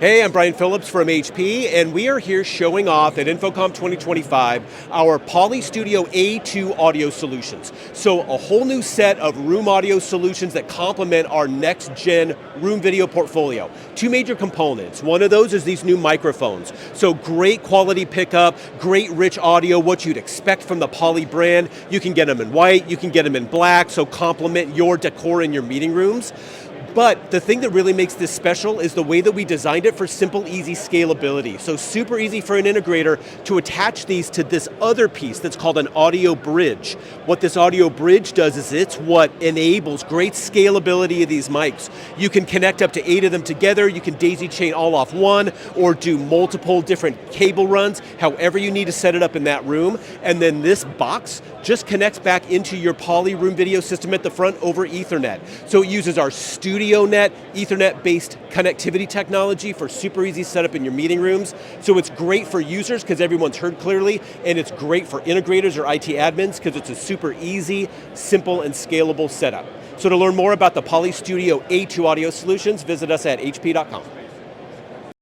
Hey, I'm Brian Phillips from HP, and we are here showing off at InfoComm 2025 our Poly Studio A2 audio solutions. So a whole new set of room audio solutions that complement our next-gen room video portfolio. Two major components. One of those is these new microphones. So great quality pickup, great rich audio, what you'd expect from the Poly brand. You can get them in white, you can get them in black, so complement your decor in your meeting rooms. But the thing that really makes this special is the way that we designed it for simple, easy scalability. So super easy for an integrator to attach these to this other piece that's called an audio bridge. What this audio bridge does is it's what enables great scalability of these mics. You can connect up to 8 of them together, you can daisy chain all off one, or do multiple different cable runs, however you need to set it up in that room. And then this box just connects back into your Poly room video system at the front over Ethernet. So it uses our StudioNet, Ethernet-based connectivity technology for super easy setup in your meeting rooms. So it's great for users because everyone's heard clearly, and it's great for integrators or IT admins because it's a super easy, simple, and scalable setup. So to learn more about the Poly Studio A2 audio solutions, visit us at hp.com.